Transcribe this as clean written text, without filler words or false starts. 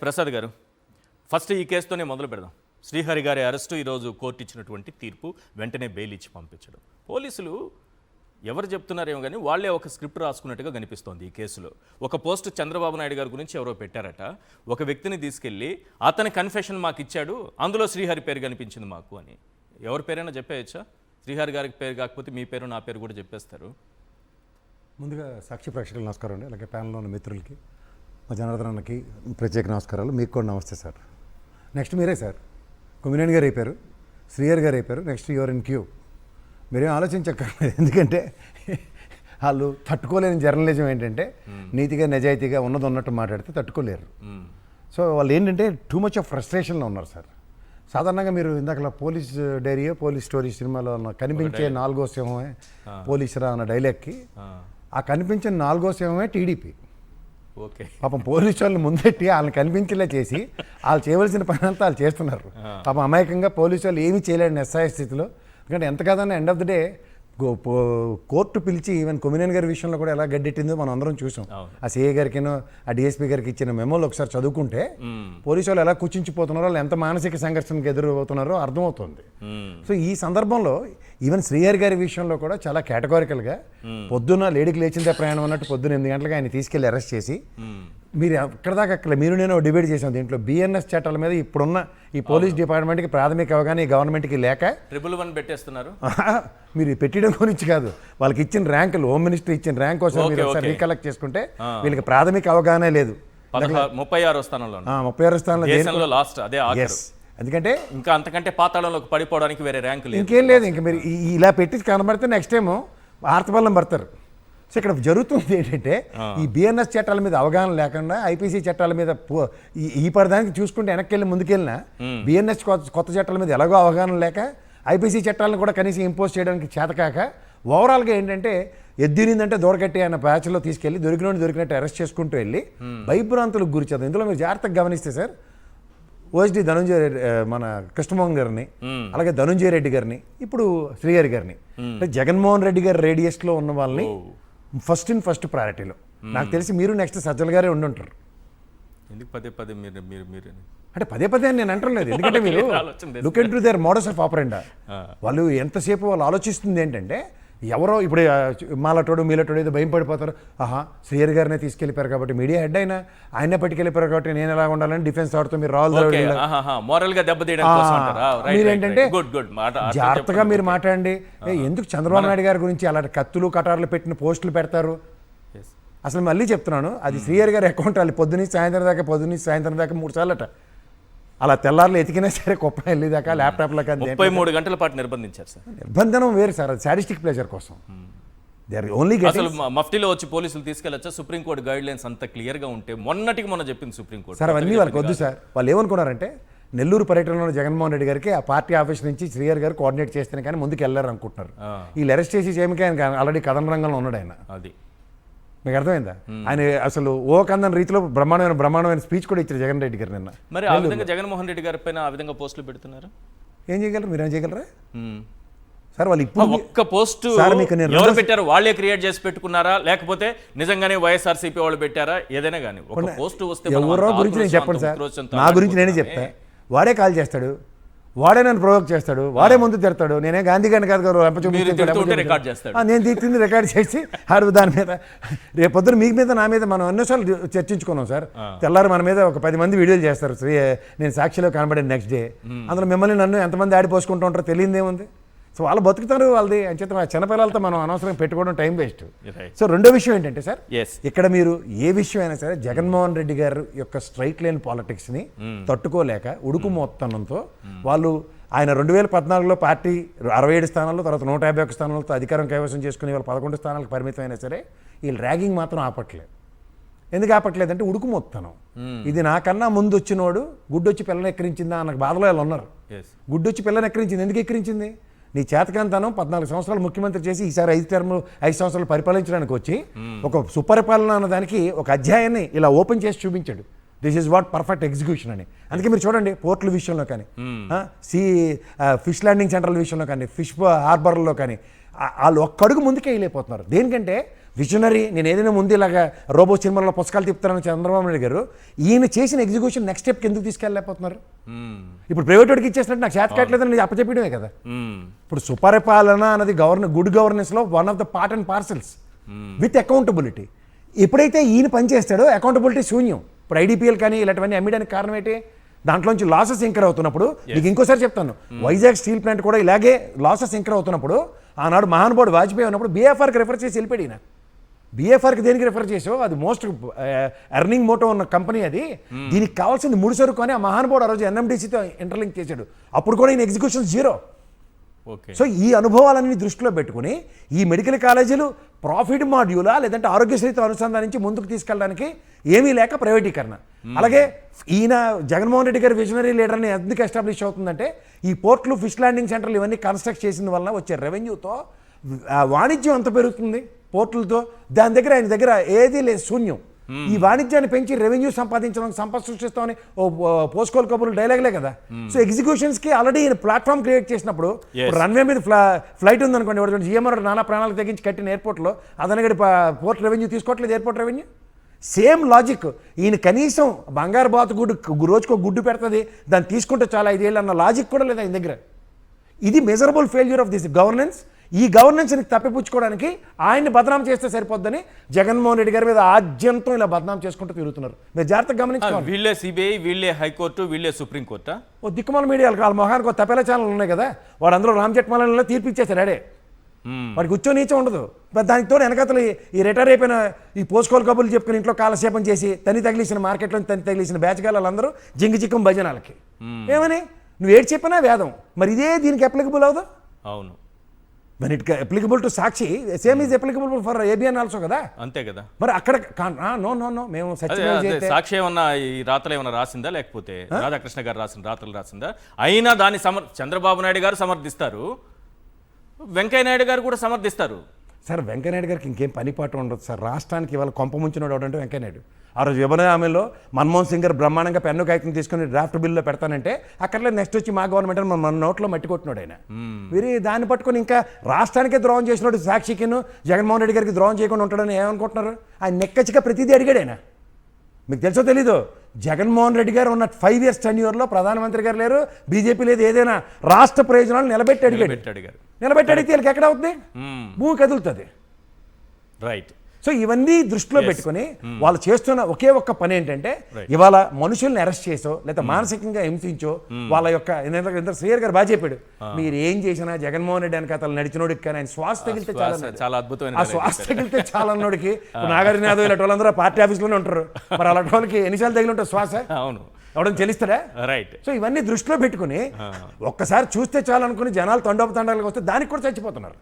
ప్రసాద్ గారు, ఫస్ట్ ఈ కేసుతోనే మొదలు పెడదాం. శ్రీహరి గారి అరెస్టు ఈరోజు కోర్టు ఇచ్చినటువంటి తీర్పు, వెంటనే బెయిల్ ఇచ్చి పంపించడం. పోలీసులు ఎవరు చెప్తున్నారేమో కానీ వాళ్ళే ఒక స్క్రిప్ట్ రాసుకున్నట్టుగా కనిపిస్తోంది ఈ కేసులో. ఒక పోస్ట్ చంద్రబాబు నాయుడు గారి గురించి ఎవరో పెట్టారట. ఒక వ్యక్తిని తీసుకెళ్ళి అతని కన్ఫెషన్ మాకు ఇచ్చాడు, అందులో శ్రీహరి పేరు కనిపించింది మాకు అని. ఎవరి పేరైనా చెప్పేయచ్చా? శ్రీహరి గారికి పేరు కాకపోతే మీ పేరు నా పేరు కూడా చెప్పేస్తారు. ముందుగా సాక్షి ప్రేక్షకులు నమస్కారం అండి, అలాగే ప్యానల్లో ఉన్న మిత్రులకి, మా జనార్దనకి ప్రత్యేక నమస్కారాలు. మీకు కూడా నమస్తే సార్. నెక్స్ట్ మీరే సార్. కొమ్మినేని గారు అయిపోయారు, శ్రీహరి గారు అయిపోయారు, నెక్స్ట్ యువర్ ఇన్ క్యూ. మీరేం ఆలోచించక్కర్లేదు. ఎందుకంటే వాళ్ళు తట్టుకోలేని జర్నలిజం ఏంటంటే నీతిగా నిజాయితీగా ఉన్నది ఉన్నట్టు మాట్లాడితే తట్టుకోలేరు. సో వాళ్ళు ఏంటంటే టూ మచ్ ఆఫ్ ఫ్రస్ట్రేషన్లో ఉన్నారు సార్. సాధారణంగా మీరు ఇందాక పోలీస్ డైరీయో పోలీస్ స్టోరీ సినిమాలో కనిపించే నాలుగో సింహమే పోలీసురా అన్న డైలాగ్కి ఆ కనిపించిన నాలుగో సింహమే టీడీపీ. ఓకే, పాపం పోలీసు వాళ్ళని ముందెట్టి వాళ్ళని కనిపించేలా చేసి వాళ్ళు చేయవలసిన పని అంతా వాళ్ళు చేస్తున్నారు. పాపం అమాయకంగా పోలీసు వాళ్ళు ఏమీ చేయలేని నిస్సహాయ స్థితిలో. ఎందుకంటే ఎంత కాదన్నా end of the day court పిలిచి ఈవెన్ కొమ్మినేని గారి విషయంలో కూడా ఎలా గడ్డెట్టిందో మనం అందరం చూసాం. ఆ సిఐ గారికినో ఆ డిఎస్పీ గారికి ఇచ్చిన మెమోలు ఒకసారి చదువుకుంటే పోలీసు వాళ్ళు ఎలా కూర్చుంచిపోతున్నారో, వాళ్ళు ఎంత మానసిక సంఘర్షణకు ఎదురవుతున్నారో అర్థమవుతుంది. సో ఈ సందర్భంలో ఈవెన్ శ్రీహరి గారి విషయంలో కూడా చాలా కేటగారికల్గా పొద్దున్న లేడీకి లేచిందే ప్రయాణం అన్నట్టు పొద్దున్న 8 గంటలకు ఆయన తీసుకెళ్లి అరెస్ట్ చేసి, మీరు ఎక్కడ దాకా అక్కడ మీరు నేను డిబేట్ చేసాం దీంట్లో బిఎన్ఎస్ చట్టాల మీద ఇప్పుడున్న ఈ పోలీస్ డిపార్ట్మెంట్కి ప్రాథమిక అవగాహన ఈ గవర్నమెంట్కి లేక 111 పెట్టేస్తున్నారు. మీరు పెట్టడం గురించి కాదు, వాళ్ళకి ఇచ్చిన ర్యాంకులు, హోమ్ మినిస్టర్ ఇచ్చిన ర్యాంక్ కోసం మీరు ఒకసారి రీకలెక్ట్ చేసుకుంటే వీళ్ళకి ప్రాథమిక అవగాహన లేదు. 36వ స్థానంలో 36వ స్థానంలో లాస్ట్ అదే. ఎందుకంటే ఇంకా అంతకంటే పాతాళంలోకి పడిపోవడానికి వేరే ర్యాంకు లేదు, ఇంకేం లేదు. ఇంకా మీరు ఇలా పెట్టి కనబడితే నెక్స్ట్ టైం ఆర్తబల్లం పడతారు. సో ఇక్కడ జరుగుతుంది ఏంటంటే ఈ బిఎన్ఎస్ చట్టాల మీద అవగాహన లేకుండా ఐపీసీ చట్టాల మీద ఈ పడదానికి చూసుకుంటే వెనక్కి వెళ్ళి ముందుకెళ్ళినా బిఎన్ఎస్ కొత్త చట్టాల మీద ఎలాగో అవగాహన లేక ఐపీసీ చట్టాలను కూడా కనీసం ఇంపోజ్ చేయడానికి చేతకాక ఓవరాల్గా ఏంటంటే ఎద్దిరిందంటే దూరకట్టి అన్న బ్యాచ్లో తీసుకెళ్ళి దొరికినట్టు అరెస్ట్ చేసుకుంటూ వెళ్ళి భయభ్రాంతులకు గురి చేద్దాం. ఇందులో మీరు జాగ్రత్తగా గమనిస్తే సార్, ఓఎస్డి ధనుంజయ రెడ్డి, మన కృష్ణమోహన్ గారిని, అలాగే ధనుంజయ రెడ్డి గారిని, ఇప్పుడు శ్రీహరి గారిని, అంటే జగన్మోహన్ రెడ్డి గారి రేడియస్లో ఉన్న వాళ్ళని ఫస్ట్ ప్రయారిటీలో నాకు తెలిసి మీరు నెక్స్ట్ సజ్జల గారే ఉండుంటారు. ఎందుకు పదే మీరు అంటే పదే అని నేను అంటలేదు. ఎందుకంటే మీరు look into their modus of operandi. వాళ్ళు ఎంతసేపు వాళ్ళు ఆలోచిస్తుంది ఏంటంటే ఎవరో ఇప్పుడు మాలటోడు మీలటోడు ఏదో భయం పడిపోతారు. శ్రీహరి గారినే తీసుకెళ్ళిపోయారు కాబట్టి మీడియా హెడ్ అయినా ఆయనే పట్టుకెళ్ళిపోయారు కాబట్టి నేను ఎలా ఉండాలని డిఫెన్స్ ఆడుతూ మీరు మీరేంటంటే జాగ్రత్తగా మీరు మాట్లాడండి. ఎందుకు చంద్రబాబు నాయుడు గారి గురించి అలాంటి కత్తులు కటార్లు పెట్టిన పోస్టులు పెడతారు? అసలు మళ్ళీ చెప్తున్నాను, అది శ్రీహరి గారి అకౌంట్. వాళ్ళు పొద్దున్నీ సాయంత్రం దాకా 3 సార్లట అలా తెల్లారులు ఎతికినా సరే కుప్ప వెళ్ళేదాకా ల్యాప్టాప్లో 33 గంటల పాటు నిర్బంధించారు సార్. నిర్బంధనం వేరు సార్, అది సాడిస్టిక్ ప్లెజర్ కోసం. అసలు మఫ్టీలో వచ్చి పోలీసులు తీసుకెళ్ళొచ్చా? సుప్రీంకోర్టు గైడ్ లైన్స్ అంత క్లియర్గా ఉంటే మొన్న చెప్పింది సుప్రీంకోర్టు. సార్ అవన్నీ వాళ్ళకి వద్దు సార్. వాళ్ళు ఏమనుకున్నారంటే నెల్లూరు పర్యటనలో జగన్మోహన్ రెడ్డి గారికి ఆ పార్టీ ఆఫీస్ నుంచి శ్రీహరి గారు కోఆర్డినేట్ చేస్తేనే కానీ ముందుకు వెళ్ళారు అనుకుంటున్నారు. వీళ్ళు అరెస్ట్ చేసి చేయమకి ఆయన ఆల్రెడీ కథన రంగంలో ఉన్నాడు ఆయన. అది మీకు అర్థమైందా? ఆయన అసలు ఓ కందన రీతిలో బ్రహ్మాండమైన స్పీచ్ కూడా ఇచ్చారు జగన్ రెడ్డి గారు నిన్న. మరి ఆ విధంగా జగన్మోహన్ రెడ్డి గారి పైన ఆ విధంగా పోస్టులు పెడుతున్నారు. ఏం చేయగలరు? మీరేం చేయగలరా సార్? వాళ్ళు ఇప్పుడు ఒక్క పోస్టు ఎవరు పెట్టారు? వాళ్ళే క్రియేట్ చేసి పెట్టుకున్నారా, లేకపోతే నిజంగానే వైఎస్ఆర్సీపీ వాళ్ళు పెట్టారా? ఏదైనా కానీ ఒక పోస్టు వస్తే ఎవరో గురించి నేను చెప్పండి సార్, నా గురించి నేనే చెప్తా. వాడే కాల్ చేస్తాడు, వాడే నన్ను ప్రొవోక్ చేస్తాడు, వాడే ముందు తిడతాడు. నేనే గాంధీ గారిని కాదు గారు నేను తిట్టింది రికార్డ్ చేసి ఆడు దాని మీద రేపు పొద్దున మీ మీద నా మీద మనం ఎన్నోసార్లు చర్చించుకున్నాం సార్. తెల్లారు మన మీద ఒక 10 మంది వీడియోలు చేస్తారు. నేను సాక్షిలో కనబడిన నెక్స్ట్ డే అందులో మిమ్మల్ని నన్ను ఎంతమంది ఆడిపోసుకుంటూ ఉంటారో తెలియదు ఏముంది. సో వాళ్ళు బతుకుతారు వాళ్ళది అని చెప్పి చిన్నపిల్లలతో మనం అనవసరంగా పెట్టుకోవడం టైం వేస్ట్. సో రెండో విషయం ఏంటంటే సార్, ఇక్కడ మీరు ఏ విషయం అయినా సరే జగన్మోహన్ రెడ్డి గారు యొక్క స్ట్రైట్ లైన్ పాలిటిక్స్ని తట్టుకోలేక ఉడుకు మొత్తనంతో వాళ్ళు ఆయన 2014లో పార్టీ 67 స్థానాల్లో, తర్వాత 151 స్థానాలతో అధికారం కైవసం చేసుకుని వాళ్ళు 11 స్థానాలకు పరిమితం అయినా సరే వీళ్ళు ర్యాగింగ్ మాత్రం ఆపట్లేదు. ఎందుకు ఆపట్లేదంటే ఉడుకు మొత్తనం. ఇది నాకన్నా ముందు వచ్చినోడు గుడ్డొచ్చి పిల్లని ఎక్కిరించిందా అన్న బాధలో వాళ్ళు ఉన్నారు. గుడ్డొచ్చి పిల్లని ఎక్కిరించింది. ఎందుకు ఎక్కిరించింది? నీ చేతకాంతనం 14 సంవత్సరాలు ముఖ్యమంత్రి చేసి ఈసారి 5 సంవత్సరాలు పరిపాలించడానికి వచ్చి ఒక సుపరిపాలన అన్న దానికి ఒక అధ్యాయాన్ని ఇలా ఓపెన్ చేసి చూపించాడు. This is what perfect execution అని. అందుకే మీరు చూడండి పోర్టుల విషయంలో కానీ, ఫిష్ ల్యాండింగ్ సెంటర్ల విషయంలో కానీ, ఫిష్ హార్బర్లో కానీ వాళ్ళు ఒక్క అడుగు ముందుకే వెళ్ళిపోతున్నారు. దేనికంటే విజనరీ, నేను ఏదైనా ముందు ఇలాగా రోబో సినిమాలో పుస్తకాలు తిప్పుతారని చంద్రబాబు నాయుడు గారు ఈయన చేసిన ఎగ్జిక్యూషన్ నెక్స్ట్ స్టెప్కి ఎందుకు తీసుకెళ్ళలేకపోతున్నారు? ఇప్పుడు ప్రైవేట్ వాడికి ఇచ్చేసినట్టు నాకు చేత కావట్లేదని నేను అప్పచెప్పడమే కదా. ఇప్పుడు సుపరిపాలన అన్నది గుడ్ గవర్నెన్స్లో one of the part and parcels with accountability. ఎప్పుడైతే ఈయన పని చేస్తాడో అకౌంటబిలిటీ శూన్యం. ఇప్పుడు ఐడిపిఎల్ కానీ ఇలాంటివన్నీ అమ్మడానికి కారణం ఏంటి? దాంట్లోంచి లాసెస్ ఇంకర్ అవుతున్నప్పుడు, మీకు ఇంకోసారి చెప్తాను, వైజాగ్ స్టీల్ ప్లాంట్ కూడా ఇలాగే లాసెస్ ఇంకర్ అవుతున్నప్పుడు ఆనాడు మహానుభావుడు వాజ్పేయి ఉన్నప్పుడు బీఎఫ్ఆర్కి రెఫర్ చేసి వెళ్ళిపోయాడు ఈయన. బీఎఫ్ఆర్కి దేనికి రెఫర్ చేసావు? అది మోస్ట్ ఎర్నింగ్ మోటో ఉన్న కంపెనీ అది. దీనికి కావాల్సింది ముడిసరుకు అని ఆ మహానుభావుడు ఆ రోజు ఎన్ఎండిసితో ఇంటర్లింక్ చేశాడు. అప్పుడు కూడా ఈయన ఎగ్జిక్యూషన్ జీరో. సో ఈ అనుభవాలన్నీ దృష్టిలో పెట్టుకుని ఈ మెడికల్ కాలేజీలు ప్రాఫిట్ మాడ్యూలా లేదంటే ఆరోగ్యశ్రీతో అనుసంధానించి ముందుకు తీసుకెళ్ళడానికి ఏమీ లేక ప్రైవేటీకరణ. అలాగే ఈయన జగన్మోహన్ రెడ్డి గారి విజనరీ లీడర్ని ఎందుకు ఎస్టాబ్లిష్ అవుతుందంటే ఈ పోర్ట్లు, ఫిష్ ల్యాండింగ్ సెంటర్లు ఇవన్నీ కన్స్ట్రక్ట్ చేసిన వలన వచ్చే రెవెన్యూతో వాణిజ్యం ఎంత పెరుగుతుంది పోర్టులతో, దాని దగ్గర ఆయన దగ్గర ఏదీ లేదు, శూన్యం. ఈ వాణిజ్యాన్ని పెంచి రెవెన్యూ సంపాదించడం, సంపద సృష్టిస్తామని పోస్కోల్ కబుర్లు డైలాగ్లే కదా. సో ఎగ్జిక్యూషన్స్కి ఆల్రెడీ ఈయన ప్లాట్ఫామ్ క్రియేట్ చేసినప్పుడు రన్వే మీద ఫ్లైట్ ఉందనుకోండి, ఎవరు జిఎంఆర్ నానా ప్రాణాలకు తగ్గించి కట్టిన ఎయిర్పోర్ట్లో అదనగడి పోర్ట్ రెవెన్యూ తీసుకోవట్లేదు, ఎయిర్పోర్ట్ రెవెన్యూ. Same logic. ఈయన కనీసం బంగారు బాతు గుడ్డు రోజుకో గుడ్డు పెడుతుంది, దాన్ని తీసుకుంటే చాలా 5 ఏళ్ళు అన్న లాజిక్ కూడా లేదు ఆయన దగ్గర. ఇది measurable failure of this governance. ఈ గవర్నెన్స్ని తప్పిపుచ్చుకోవడానికి ఆయన్ని బదనాం చేస్తే సరిపోద్దని జగన్మోహన్ రెడ్డి గారి మీద ఆద్యంతం ఇలా బదనాం చేసుకుంటూ తిరుగుతున్నారు. మీరు జాగ్రత్తగా గమనించుకోవాలి. వీళ్ళే సిబిఐ, వీళ్ళే హైకోర్టు, వీళ్ళే సుప్రీంకోర్టా? ఓ దిక్కుమాల మీడియాలు వాళ్ళ మొహానికి ఒక తపేలా ఛానల్ ఉన్నాయి కదా, వాడు అందులో రామ్ జెట్మలానిలో తీర్పు ఇచ్చేసారు అడే. వాడికి కూర్చో నీచం ఉండదు. దానికి తోడు వెనకతలు ఈ రిటైర్ అయిపోయిన ఈ పోస్కోల్ కబుర్లు చెప్పుకుని ఇంట్లో కాలక్షేపం చేసి తని తగిలిసిన మార్కెట్లో తని తగిలిసిన బ్యాచ్గాళ్ళందరూ జింగి చిక్కం భజనాలకి ఏమని నువ్వు ఏడు చెప్పినా వేదం. మరి ఇదే దీనికి అప్లికబుల్ అవుదా? అవును. when it applicable to Sakshi, same is applicable for ABN also కదా. అంతే కదా. మరి అక్కడ నో మేము సాక్షి ఏమన్నా ఈ రాతలు ఏమన్నా రాసిందా, లేకపోతే రాధాకృష్ణ గారు రాసిన రాతలు రాసిందా? అయినా దాన్ని చంద్రబాబు నాయుడు గారు సమర్థిస్తారు, వెంకయ్య నాయుడు గారు కూడా సమర్థిస్తారు. సార్ వెంకయ్యనాయుడు గారికి ఇంకేం పనిపాటు ఉండదు సార్. రాష్ట్రానికి ఇవాళ కొంప ముంచినోడు ఎవడంటే వెంకయ్యనాయుడు. ఆ రోజు విభజన హామీలో మన్మోహన్ సింగ్ గారు బ్రహ్మాండంగా పెన్ను కాగితం తీసుకుని డ్రాఫ్ట్ బిల్లులో పెడతానంటే అక్కడలే నెక్స్ట్ వచ్చి మా గవర్నమెంట్ మన నోట్లో మట్టి కొట్టినోడు ఆయన. వీరి దాన్ని పట్టుకొని ఇంకా రాష్ట్రానికే ద్రోహం చేసినోడు సాక్షికిను జగన్మోహన్ రెడ్డి గారికి ద్రోహం చేయకుండా ఉంటాడని ఏమనుకుంటున్నారు? ఆయన నెక్కచ్చిగా ప్రతిదీ అడిగాడు ఆయన. మీకు తెలుసో తెలీదు, జగన్మోహన్ రెడ్డి గారు ఉన్న 5 years టెన్యూర్లో ప్రధానమంత్రి గారు లేరు, బీజేపీ లేదు, ఏదైనా రాష్ట్ర ప్రయోజనాలు నిలబెట్టి అడిగితే వీళ్ళకి ఎక్కడ అవుతుంది? భూమి కదులుతుంది. రైట్. సో ఇవన్నీ దృష్టిలో పెట్టుకుని వాళ్ళు చేస్తున్న ఒకే ఒక్క పని ఏంటంటే ఇవాళ మనుషుల్ని అరెస్ట్ చేసో లేదా మానసికంగా హింసించో వాళ్ళ యొక్క శ్రీయర్ గారు బాగా చెప్పాడు, మీరు ఏం చేసినా జగన్మోహన్ రెడ్డి అని కథలు నడిచినోడికి కానీ ఆయన శ్వాస తగిలితే చాలా అద్భుతమైన ఆ శ్వాస తగిలితే చాలా అన్నోడికి నాగార్జున యాదవ్ ఇలాంటి వాళ్ళందరూ పార్టీ ఆఫీస్లోనే ఉంటారు. మరి అలాంటి వాళ్ళకి ఎన్నిసార్లు తగిలి ఉంటుంది శ్వాస? అవును, ఎవడని తెలుస్తాడా? రైట్. సో ఇవన్నీ దృష్టిలో పెట్టుకుని ఒక్కసారి చూస్తే చాలు అనుకుని జనాలు తండోపతండాలకు వస్తే దానికి కూడా చచ్చిపోతున్నారు.